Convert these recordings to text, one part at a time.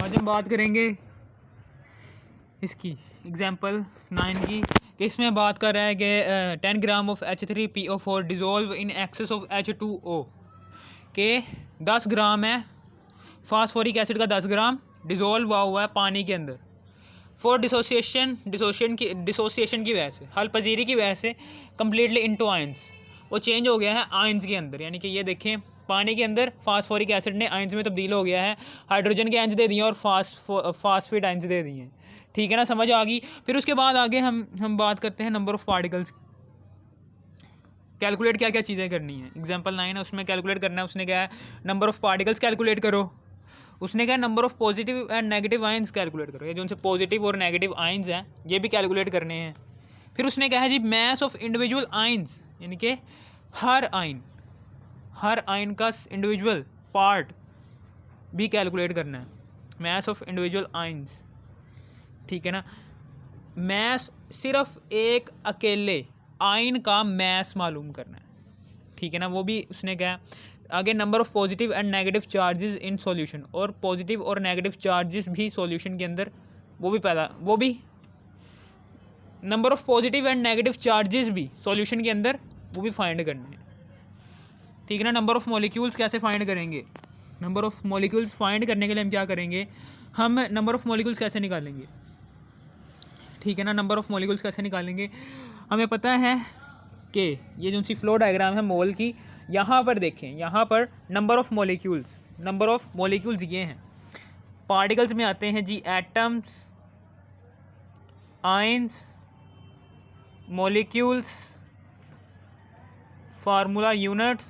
आज हम बात करेंगे इसकी एग्जांपल 9 की, कि इसमें बात कर रहा है कि 10 gram of H3PO4 dissolve in excess of H2O के 10 ग्राम है फास्फोरिक एसिड का 10 ग्राम डिज़ोल्व हुआ है पानी के अंदर फॉर डिसोसिएशन की वजह से, हल पजीरी की वजह से कम्प्लीटली इनटू आयंस, वो चेंज हो गया है आयंस के अंदर। यानी कि ये देखें पानी के अंदर फास्फोरिक एसिड ने आयंस में तब्दील हो गया है, हाइड्रोजन के आयंस दे दिए और फास्फेट आयंस दे दिए। ठीक है ना, समझ आ गई। फिर उसके बाद आगे हम बात करते हैं नंबर ऑफ़ पार्टिकल्स। कैलकुलेट क्या क्या चीज़ें करनी है। एग्जांपल 9 है, उसमें कैलकुलेट करना है। उसने क्या है, नंबर ऑफ़ पार्टिकल्स कैलकुलेट करो। उसने क्या, number of positive and negative ions calculate करो। ये जो उनसे पॉजिटिव और नेगेटिव आयंस हैं ये भी कैलकुलेट करने हैं। फिर उसने कहा है जी मैस ऑफ इंडिविजुअल आयंस, यानी कि हर आयन का इंडिविजुअल पार्ट भी कैलकुलेट करना है, मैस ऑफ इंडिविजुअल आयंस। ठीक है ना, मैस सिर्फ एक अकेले आयन का मैस मालूम करना है। ठीक है ना, वो भी उसने क्या आगे number of positive and negative charges in solution, और पॉजिटिव और नेगेटिव चार्जेस भी सॉल्यूशन के अंदर वो भी number of positive and negative charges भी सॉल्यूशन के अंदर वो भी फाइंड करने हैं। ठीक है ना, नंबर ऑफ़ मॉलिक्यूल्स कैसे फाइंड करेंगे। नंबर ऑफ़ मॉलिक्यूल्स फाइंड करने के लिए हम क्या करेंगे, हम नंबर ऑफ़ मॉलिक्यूल्स कैसे निकालेंगे। ठीक है ना, नंबर ऑफ़ मॉलिक्यूल्स कैसे निकालेंगे, हमें पता है कि ये जो सी फ्लो डायग्राम है मोल की, यहाँ पर देखें, यहाँ पर नंबर ऑफ़ मॉलिक्यूल्स ये हैं। पार्टिकल्स में आते हैं जी atoms, ions, molecules, formula units,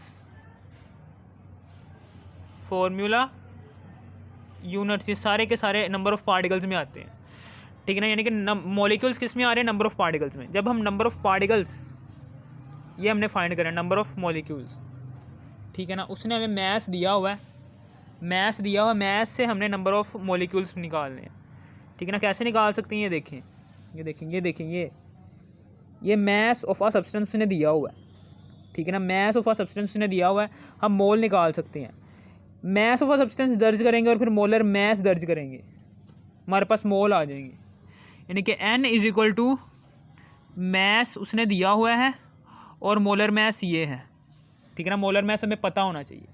ये सारे के सारे नंबर ऑफ़ पार्टिकल्स में आते हैं। ठीक है ना, यानी कि मॉलिक्यूल्स किस में आ रहे हैं, नंबर ऑफ़ पार्टिकल्स में। जब हम नंबर ऑफ़ पार्टिकल्स ये हमने फाइंड करा, नंबर ऑफ़ मॉलिक्यूल्स। ठीक है ना, उसने हमें मैस दिया हुआ है, मैस से हमने नंबर ऑफ़ मॉलिक्यूल्स निकालने हैं। ठीक है ना, कैसे निकाल सकते हैं, ये देखें ये मैस ऑफ अ सब्सटेंस ने दिया हुआ है। ठीक है ना, मैस ऑफ अ सब्सटेंस ने दिया हुआ है, हम मोल निकाल सकते हैं। मैस ऑफ अ सब्सटेंस दर्ज करेंगे और फिर मोलर मैस दर्ज करेंगे, हमारे पास मोल आ जाएंगे। यानी कि N is equal to mass उसने दिया हुआ है और मोलर मैस ये है। ठीक है ना, मोलर मैस हमें पता होना चाहिए।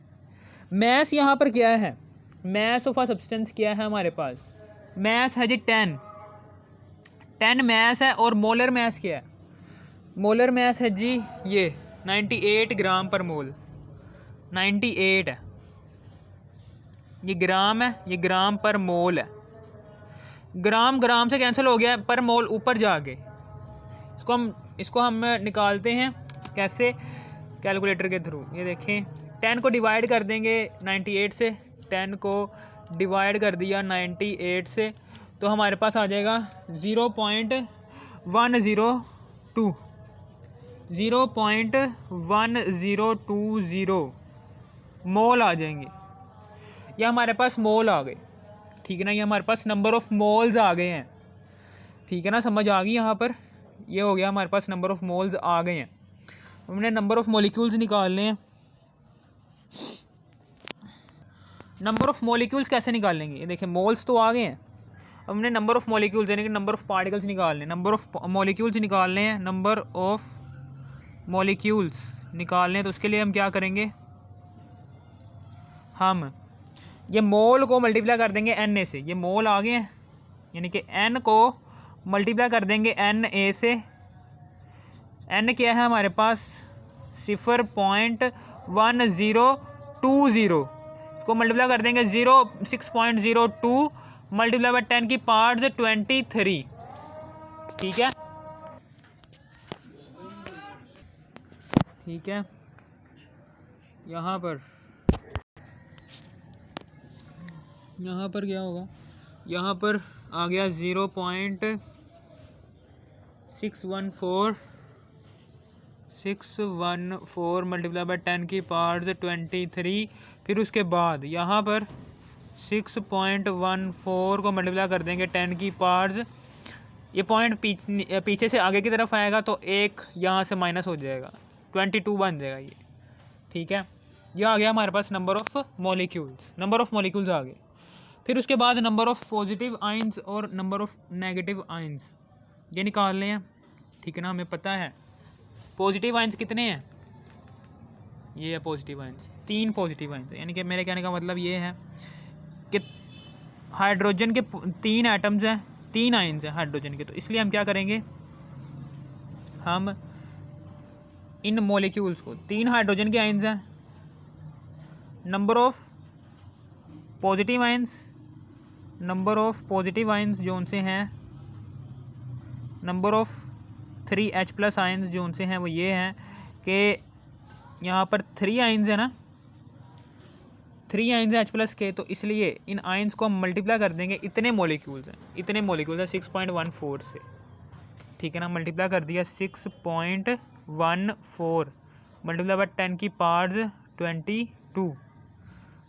मैस यहाँ पर क्या है, मैस ऑफ अ सब्सटेंस क्या है हमारे पास, मैस है जी 10 मैस है, और मोलर मैस क्या है, मोलर मैस है जी ये 98 ग्राम पर मोल। 98 है, ये ग्राम है, ये ग्राम पर मोल है। ग्राम से कैंसिल हो गया, पर मोल ऊपर जाके इसको हम निकालते हैं कैसे, कैलकुलेटर के थ्रू। ये देखें 10 को डिवाइड कर देंगे 98 से, 10 को डिवाइड कर दिया 98 से, तो हमारे पास आ जाएगा 0.1020 मोल आ जाएंगे। ये हमारे पास मोल आ गए। ठीक है ना, ये हमारे पास नंबर ऑफ़ मोल्स आ गए हैं। ठीक है ना, समझ आ गई। यहाँ पर ये हो गया, हमारे पास नंबर ऑफ़ मोल्स आ गए हैं। हमने नंबर ऑफ़ मॉलिक्यूल्स निकालने हैं। नंबर ऑफ़ मॉलिक्यूल्स कैसे निकालेंगे, ये देखें मोल्स तो आ गए हैं, हमने नंबर ऑफ़ मॉलिक्यूल्स यानी कि नंबर ऑफ़ पार्टिकल्स निकालने, नंबर ऑफ़ मॉलिक्यूल्स निकालने हैं। नंबर ऑफ़ मॉलिक्यूल्स निकालने हैं, तो उसके लिए हम क्या करेंगे, हम ये मोल को मल्टीप्लाई कर देंगे एन ए से। ये मोल आ गए हैं, यानी कि एन को मल्टीप्लाई कर देंगे एन ए से। एन क्या है हमारे पास 0.1020, इसको मल्टीप्लाई कर देंगे 6.02 मल्टीप्लाई बाय 10 की पावर्स 23। ठीक है, यहाँ पर क्या होगा, यहाँ पर आ गया 0.614 मल्टीप्लाई बाय 10 की पावर्स 23। फिर उसके बाद यहाँ पर 6.14 को मल्टीप्लाई कर देंगे 10 की पावर्स, ये पॉइंट पीछे से आगे की तरफ आएगा तो एक यहाँ से माइनस हो जाएगा, 22 बन जाएगा ये। ठीक है, ये आ गया हमारे पास नंबर ऑफ़ मॉलिक्यूल्स आ गए। फिर उसके बाद नंबर ऑफ़ पॉजिटिव आइंस और नंबर ऑफ़ नेगेटिव आइंस ये निकाल लें, ठीक है ना। हमें पता है पॉजिटिव आइंस कितने हैं, ये है पॉजिटिव आइंस, 3 पॉजिटिव आइंस। यानी कि मेरे कहने का मतलब ये है कि हाइड्रोजन के 3 एटम्स हैं, 3 आइंस हैं हाइड्रोजन के। तो इसलिए हम क्या करेंगे, हम इन मॉलिक्यूल्स को, 3 हाइड्रोजन के आइंस हैं, number of positive ions, number of positive ions जो उनसे हैं, नंबर ऑफ 3H+ आइंस जो उनसे हैं वो ये हैं कि यहाँ पर 3 आइंस है ना, 3 आइंस हैं H+ के। तो इसलिए इन आइंस को हम मल्टीप्लाई कर देंगे, इतने मॉलिक्यूल्स हैं, इतने मॉलिक्यूल्स हैं 6.14 से, ठीक है ना। मल्टीप्लाई कर दिया 6.14 मल्टीप्लाई बाय 10⁻22,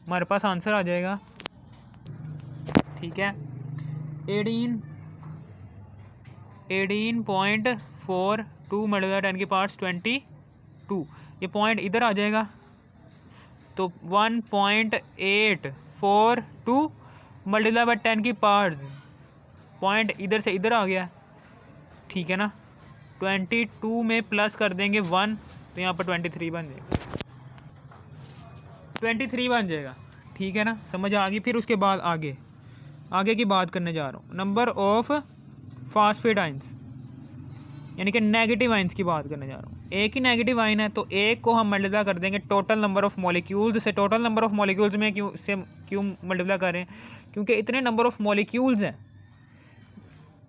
हमारे पास आंसर आ जाएगा, ठीक है, 18.42 मल्टीप्लाई 10⁻22। ये पॉइंट इधर आ जाएगा तो 1.842 मल्टीप्लाई बाय 10⁻, पॉइंट इधर से इधर आ गया, ठीक है ना। 22 में प्लस कर देंगे 1 तो यहाँ पर 23 बन जाएगा, 23 बन जाएगा, ठीक है ना। समझ आ गई। फिर उसके बाद आगे की बात करने जा रहा हूँ, नंबर ऑफ फास्फेट आइंस, यानी कि नेगेटिव आइंस की बात करने जा रहा हूँ। एक ही नेगेटिव आइन है तो एक को हम मल्टीप्लाई कर देंगे टोटल नंबर ऑफ मॉलिक्यूल्स से। टोटल नंबर ऑफ मॉलिक्यूल्स में क्यों मल्टीप्लाई कर रहे हैं, क्योंकि इतने नंबर ऑफ मॉलिक्यूल्स हैं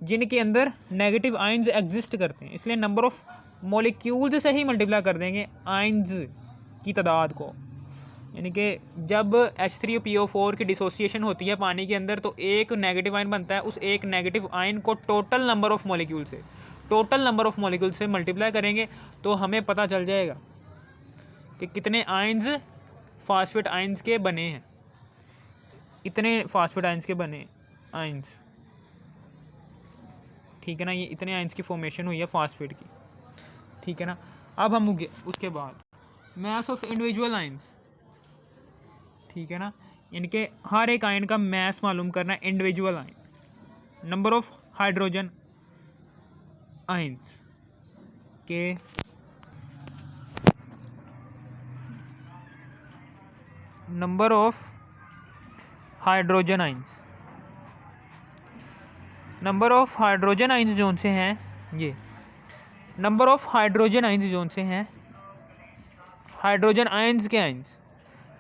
जिनके अंदर नेगेटिव आइंस एग्जिस्ट करते हैं, इसलिए नंबर ऑफ मॉलिक्यूल्स से ही मल्टीप्लाई कर देंगे आइंस की तादाद को। यानी कि जब H3PO4 की डिसोसिएशन होती है पानी के अंदर तो एक नेगेटिव आइन बनता है, उस एक नेगेटिव आइन को टोटल नंबर ऑफ मॉलिक्यूल से मल्टीप्लाई करेंगे तो हमें पता चल जाएगा कि कितने आइंस फास्फेट आइंस के बने हैं, इतने फास्फेट आइंस के बने आइंस, ठीक है ना। ये इतने आइंस की फॉर्मेशन हुई है फास्फेट की, ठीक है ना। अब हम उसके बाद मैस ऑफ इंडिविजुअल आइंस, ठीक है ना, यानी कि हर एक आयन का मैस मालूम करना है, individual ion, number of hydrogen ions के number of hydrogen ions, number of hydrogen ions जो उनसे हैं, ये नंबर ऑफ हाइड्रोजन आयंस जो उनसे हैं, हाइड्रोजन आयंस के ions,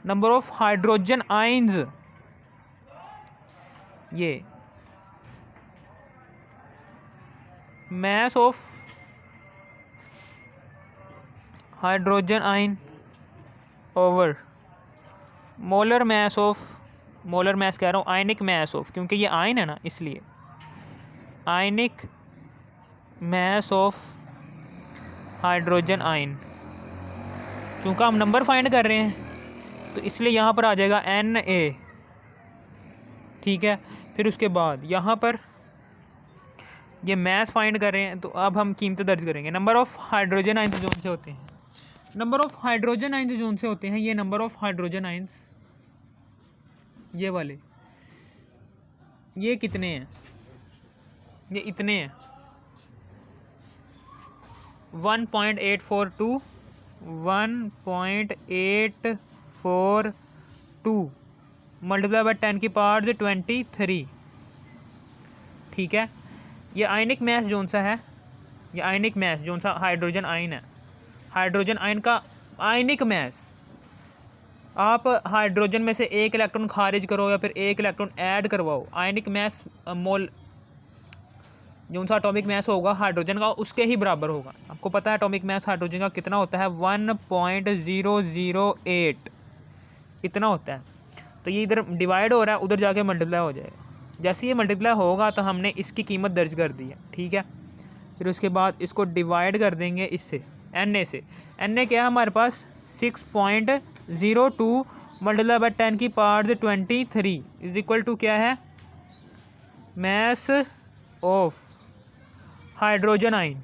number of hydrogen ions, ये mass of hydrogen ion over molar mass of, molar mass कह रहा हूँ, आयनिक मैस ऑफ, क्योंकि ये आयन है ना इसलिए, आयनिक मैस ऑफ हाइड्रोजन आयन। चूँकि हम नंबर फाइंड कर रहे हैं तो इसलिए यहाँ पर आ जाएगा Na, ठीक है। फिर उसके बाद यहाँ पर ये मैस फाइंड कर रहे हैं तो अब हम कीमत दर्ज करेंगे। नंबर ऑफ हाइड्रोजन आइंस जो उनसे होते हैं, नंबर ऑफ हाइड्रोजन आइंस जो उनसे होते हैं, ये नंबर ऑफ हाइड्रोजन आइंस ये वाले, ये कितने हैं, ये इतने हैं 1.842 मल्टीप्लाई बाय 10⁻23, ठीक है। ये आयनिक मैस जोन सा है, ये आयनिक मैस जोन सा हाइड्रोजन आयन है, हाइड्रोजन आयन का आयनिक मैस। आप हाइड्रोजन में से एक इलेक्ट्रॉन खारिज करो या फिर एक इलेक्ट्रॉन ऐड करवाओ, आयनिक मैस मोल जो सा एटॉमिक मैस होगा हाइड्रोजन का उसके ही बराबर होगा। आपको पता है एटॉमिक मैस हाइड्रोजन का कितना होता है, 1.008 इतना होता है। तो ये इधर डिवाइड हो रहा है, उधर जाके मल्टीप्लाई हो जाएगा। जैसे ये मल्टीप्लाई होगा तो हमने इसकी कीमत दर्ज कर दी है, ठीक है। फिर उसके बाद इसको डिवाइड कर देंगे इससे, Na से। Na क्या है हमारे पास 6.02 multiply by 10⁻23 is equal to क्या है, मैस ऑफ हाइड्रोजन आयन।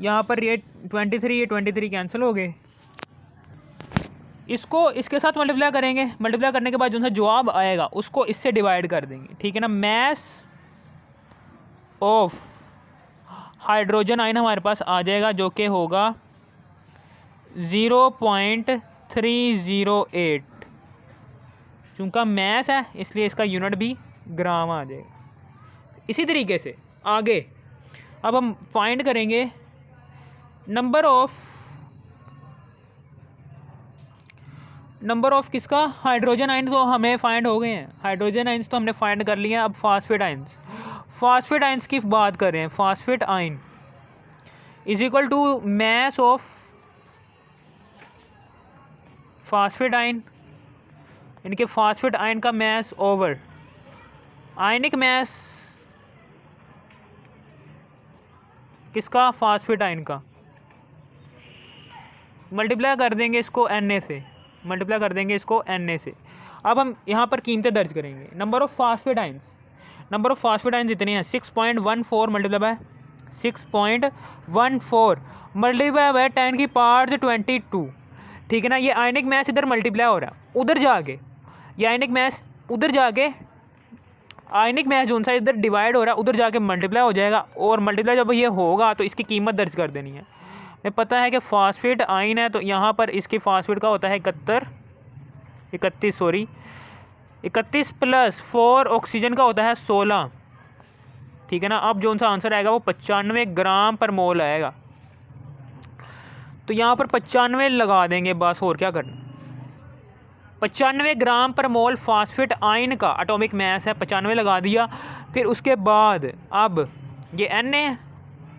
यहाँ पर ये 23 कैंसिल हो गए, इसको इसके साथ मल्टीप्लाई करेंगे, मल्टीप्लाई करने के बाद जो सा जवाब आएगा उसको इससे डिवाइड कर देंगे, ठीक है ना। मास ऑफ हाइड्रोजन आयन हमारे पास आ जाएगा जो कि होगा 0.308। चूँकि मैस है इसलिए इसका यूनिट भी ग्राम आ जाएगा। इसी तरीके से आगे अब हम फाइंड करेंगे नंबर ऑफ किसका, हाइड्रोजन आयन तो हमें फाइंड हो गए हैं, हाइड्रोजन आयन्स तो हमने फाइंड कर लिए हैं। अब फास्फेट आयन्स की बात कर रहे हैं। Phosphate ion is equal to mass of phosphate ion, यानी कि फास्फेट आयन का मैस ओवर आयनिक मैस किसका, फास्फेट आयन का, मल्टीप्लाई कर देंगे इसको Na से, मल्टीप्लाई कर देंगे इसको Na से। अब हम यहाँ पर कीमतें दर्ज करेंगे। नंबर ऑफ़ फास्फेट आयन्स इतने हैं 6.14 मल्टीप्लाई बाय 6.14 मल्टीप्लाई बाय 10 की पावर 22, ठीक है ना। ये आयनिक मैस इधर मल्टीप्लाई हो रहा है, उधर जाके ये आयनिक मैस उधर जाके आयनिक मैस जो सा इधर डिवाइड हो रहा है उधर जाके मल्टीप्लाई हो जाएगा, और मल्टीप्लाई जब ये होगा तो इसकी कीमत दर्ज कर देनी है। हमें पता है कि फास्फेट आयन है तो यहाँ पर इसकी फास्फेट का होता है 31 प्लस 4 ऑक्सीजन का होता है 16, ठीक है ना। अब जो सा आंसर आएगा वो 95 ग्राम पर मोल आएगा। तो यहाँ पर 95 लगा देंगे बस, और क्या करना। 95 ग्राम पर मोल फास्फेट आयन का एटॉमिक मास है, 95 लगा दिया। फिर उसके बाद अब ये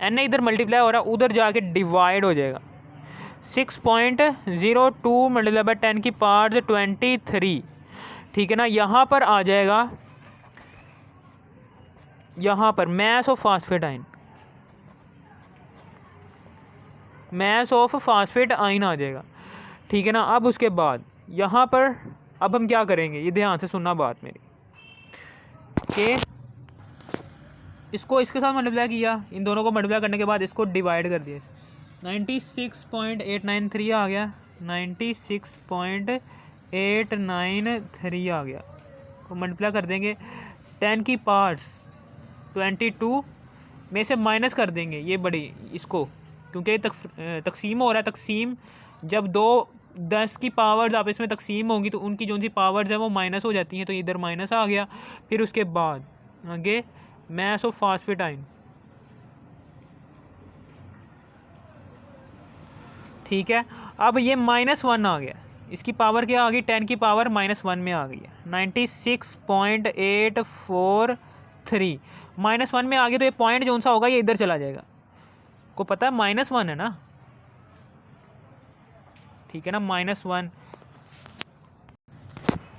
Na इधर मल्टीप्लाई हो रहा है, उधर जाके डिवाइड हो जाएगा 6.02 मल्टीप्लाई बाय 10 की पावर 23, ठीक है ना। यहाँ पर आ जाएगा, यहाँ पर मास ऑफ फास्फेट आयन आ जाएगा, ठीक है ना। अब उसके बाद यहाँ पर अब हम क्या करेंगे, ये ध्यान से सुनना बात मेरी, कि इसको इसके साथ मल्टीप्लाई किया, इन दोनों को मल्टीप्लाई करने के बाद इसको डिवाइड कर दिया, 96.893 आ गया, 96.893 आ गया। तो मल्टीप्लाई कर देंगे 10 की पावर 22 में से माइनस कर देंगे ये बड़ी इसको, क्योंकि तकसीम हो रहा है। तकसीम जब 10 की पावर्स आपस में तकसीम होंगी तो उनकी जो सी पावर्स है वो माइनस हो जाती हैं, तो इधर माइनस आ गया। फिर उसके बाद आगे मास ऑफ फास्फेट आयन, ठीक है। अब ये -1 आ गया, इसकी पावर क्या आ गई, 10 की पावर -1 में आ गई है, 96.843 -1 में आ गया। तो ये पॉइंट जो सा होगा ये इधर चला जाएगा, को पता है -1 है ना, ठीक है ना, -1।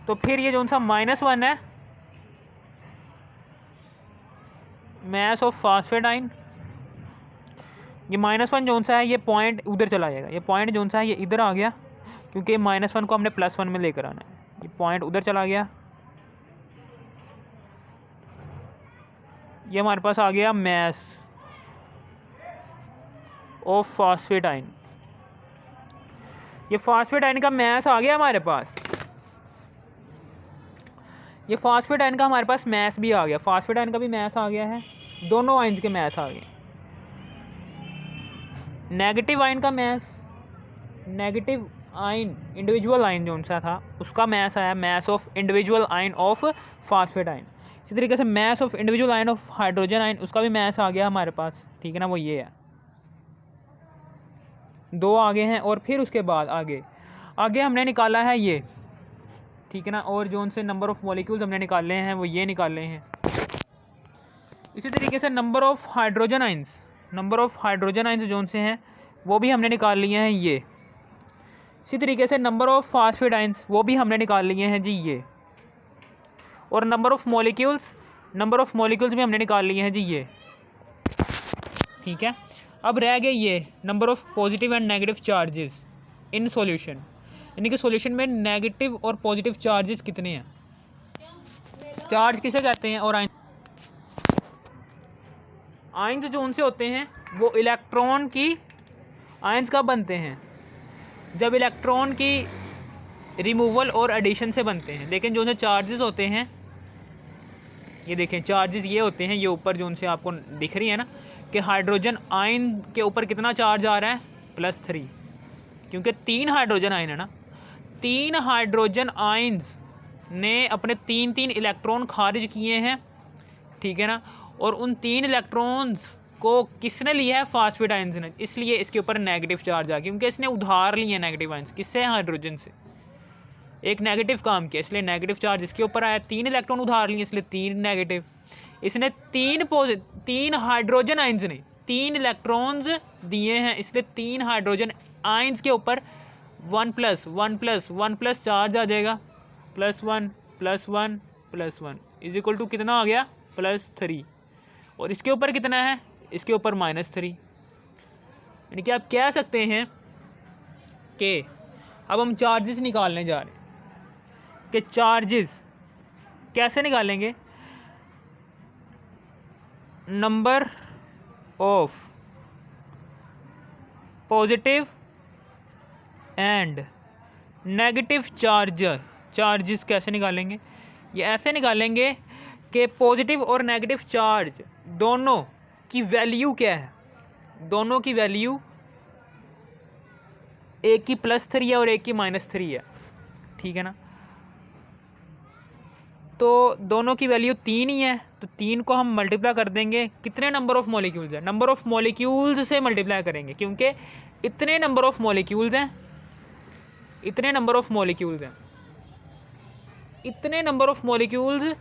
तो फिर ये जो सा -1 है मास ऑफ फास्फेट आयन, ये -1 जो सा है ये पॉइंट उधर चला जाएगा, ये पॉइंट जो सा है ये इधर आ गया, क्योंकि -1 को हमने +1 में लेकर आना है। ये पॉइंट उधर चला गया, ये हमारे पास आ गया मास ऑफ फास्फेट आयन। ये फास्फेट आयन का मास आ गया हमारे पास, ये फास्फेट आयन का हमारे पास मास भी आ गया, फास्फेट आयन का भी मास आ गया है, दोनों आयन्स के मास आ गए। नेगेटिव आयन का मास, नेगेटिव आयन इंडिविजुअल आयन जो सा था उसका मास आया, mass of individual ion of phosphate ion. इसी तरीके से mass of individual ion of hydrogen ion, उसका भी मास आ गया हमारे पास, ठीक है ना, वो ये है, 2 आगे हैं। और फिर उसके बाद आगे हमने निकाला है ये, ठीक है ना, और जो उनसे नंबर ऑफ़ मॉलिक्यूल्स हमने निकाले हैं वो ये निकाले हैं। इसी तरीके से नंबर ऑफ़ हाइड्रोजन आयन्स जो से हैं वो भी हमने निकाल लिए हैं ये। इसी तरीके से नंबर ऑफ़ फास्फेट आयन्स वो भी हमने निकाल लिए हैं जी ये, और नंबर ऑफ़ मॉलिक्यूल्स भी हमने निकाल लिए हैं जी ये, ठीक है। अब रह गए ये number of positive and negative charges in solution, यानी कि सॉल्यूशन में नेगेटिव और पॉजिटिव चार्जेस कितने हैं। चार्ज किसे कहते हैं, और आयन्स जो उनसे होते हैं वो इलेक्ट्रॉन की आयन्स कब बनते हैं, जब इलेक्ट्रॉन की रिमूवल और एडिशन से बनते हैं, लेकिन जो से चार्जेस होते हैं, ये देखें चार्जेस ये होते हैं, ये ऊपर जो उनसे आपको दिख रही है ना कि हाइड्रोजन आयन के ऊपर कितना चार्ज आ रहा है, +3, क्योंकि 3 हाइड्रोजन आयन है ना, 3 हाइड्रोजन आयन्स ने अपने 3 इलेक्ट्रॉन खारिज किए हैं, ठीक है ना, और उन 3 इलेक्ट्रॉन्स को किसने लिया है, फास्फेट आयन्स ने, इसलिए इसके ऊपर नेगेटिव चार्ज आ गया, क्योंकि इसने उधार लिए नेगेटिव आयन्स, किससे, हाइड्रोजन से, एक नेगेटिव काम किया, इसलिए नेगेटिव चार्ज इसके ऊपर आया, 3 इलेक्ट्रॉन उधार लिए इसलिए 3 नेगेटिव, इसने 3 हाइड्रोजन आयन्स ने 3 इलेक्ट्रॉन्स दिए हैं, इसलिए 3 हाइड्रोजन आयन्स के ऊपर 1+1+1+ चार्ज आ जाएगा, +1+1+1 इज इक्वल टू कितना आ गया, +3, और इसके ऊपर कितना है, इसके ऊपर -3, यानी कि आप कह सकते हैं कि अब हम चार्जेस निकालने जा रहे हैं, कि चार्जेस कैसे निकालेंगे, number of positive and negative charges कैसे निकालेंगे, ये ऐसे निकालेंगे कि पॉजिटिव और नेगेटिव चार्ज दोनों की वैल्यू क्या है, दोनों की वैल्यू एक की +3 है और एक की -3 है, ठीक है ना, तो दोनों की वैल्यू 3 ही है, तो 3 को हम मल्टीप्लाई कर देंगे, कितने नंबर ऑफ़ मॉलिक्यूल्स है, नंबर ऑफ़ मॉलिक्यूल्स से मल्टीप्लाई करेंगे, क्योंकि इतने नंबर ऑफ़ मॉलिक्यूल्स हैं, इतने नंबर ऑफ़ मॉलिक्यूल्स हैं, इतने नंबर ऑफ़ मॉलिक्यूल्स,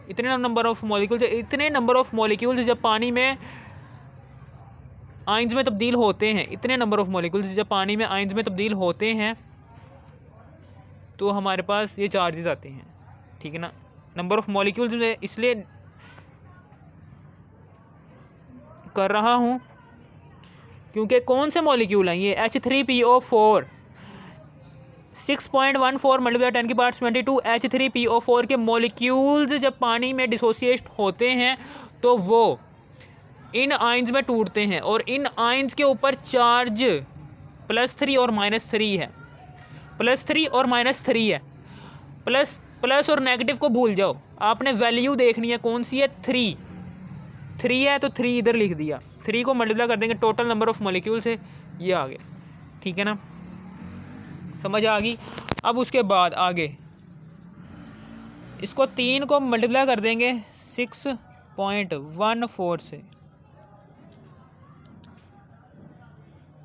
इतने नंबर ऑफ़ मॉलिक्यूल्स, इतने नंबर ऑफ़ मॉलिक्यूल्स जब पानी में आयन्स में तब्दील होते हैं, इतने नंबर ऑफ़ मॉलिक्यूल्स जब पानी में आयन्स में तब्दील होते हैं, तो हमारे पास ये चार्जेस आते हैं, ठीक है ना, नंबर ऑफ़ मॉलिक्यूल्स में इसलिए कर रहा हूँ क्योंकि कौन से मॉलिक्यूल हैं ये, H3PO4 6.14 × 10⁻22 H3PO4 के मॉलिक्यूल्स जब पानी में डिसोसिएट होते हैं तो वो इन आयन्स में टूटते हैं, और इन आयन्स के ऊपर चार्ज +3 और -3 है, +3 और -3 है, प्लस और नेगेटिव को भूल जाओ, आपने वैल्यू देखनी है कौन सी है, 3 है तो 3 इधर लिख दिया, 3 को मल्टीप्लाई कर देंगे टोटल नंबर ऑफ़ मॉलिक्यूल से, ये आ गए, ठीक है ना, समझ आ गई। अब उसके बाद आगे इसको 3 को मल्टीप्लाई कर देंगे 6.14 से,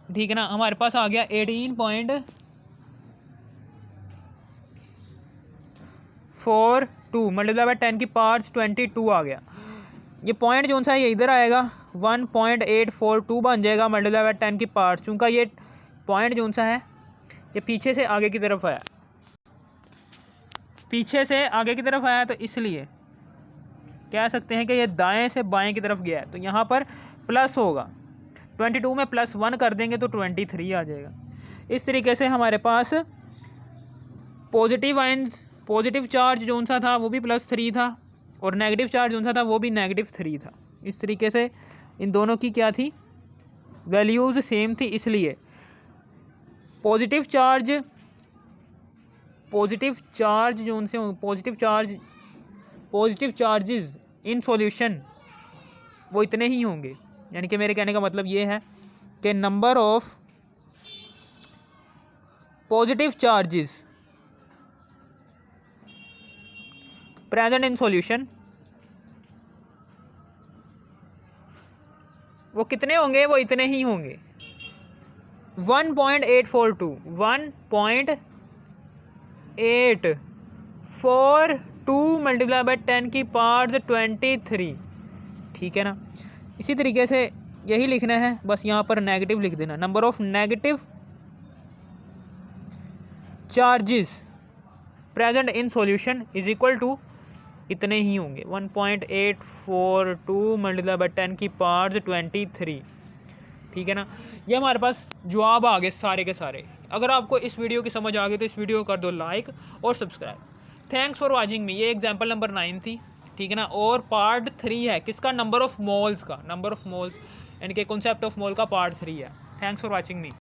ठीक है ना, हमारे पास आ गया 18.42 मल्टीप्लाई बाय 10⁻22 आ गया, ये पॉइंट जो सा है ये इधर आएगा, 1.842 बन जाएगा मल्टीप्लाई बाय 10⁻, चूँकि ये पॉइंट जो सा है ये पीछे से आगे की तरफ आया, पीछे से आगे की तरफ आया, तो इसलिए कह सकते हैं कि ये दाएं से बाएं की तरफ गया है, तो यहाँ पर प्लस होगा, 22 में +1 कर देंगे तो 23 आ जाएगा। इस तरीके से हमारे पास पॉजिटिव आयन्स, पॉजिटिव चार्ज जो सा था वो भी +3 था, और नेगेटिव चार्ज जो सा था वो भी -3 था। इस तरीके से इन दोनों की क्या थी, वैल्यूज़ सेम थी, इसलिए पॉजिटिव चार्ज जो उनसे पॉजिटिव चार्जेस इन सॉल्यूशन वो इतने ही होंगे, यानी कि मेरे कहने का मतलब ये है कि number of positive charges present in solution वो कितने होंगे, वो इतने ही होंगे, 1.842 मल्टीप्लाई बाय 10⁻23, ठीक है ना। इसी तरीके से यही लिखना है, बस यहाँ पर नेगेटिव लिख देना, number of negative charges present in solution is equal to इतने ही होंगे, 1.842 मल्टीप्लाई बाय 10⁻23, ठीक है ना। ये हमारे पास जवाब आ गए सारे के सारे। अगर आपको इस वीडियो की समझ आ गई तो इस वीडियो को कर दो लाइक और subscribe. Thanks for watching me. ये एग्जांपल नंबर 9 थी, ठीक है ना, और पार्ट 3 है किसका, नंबर ऑफ़ मोल्स का, नंबर ऑफ़ मोल्स यानी कि कॉन्सेप्ट ऑफ मोल का पार्ट 3 है। Thanks for watching me.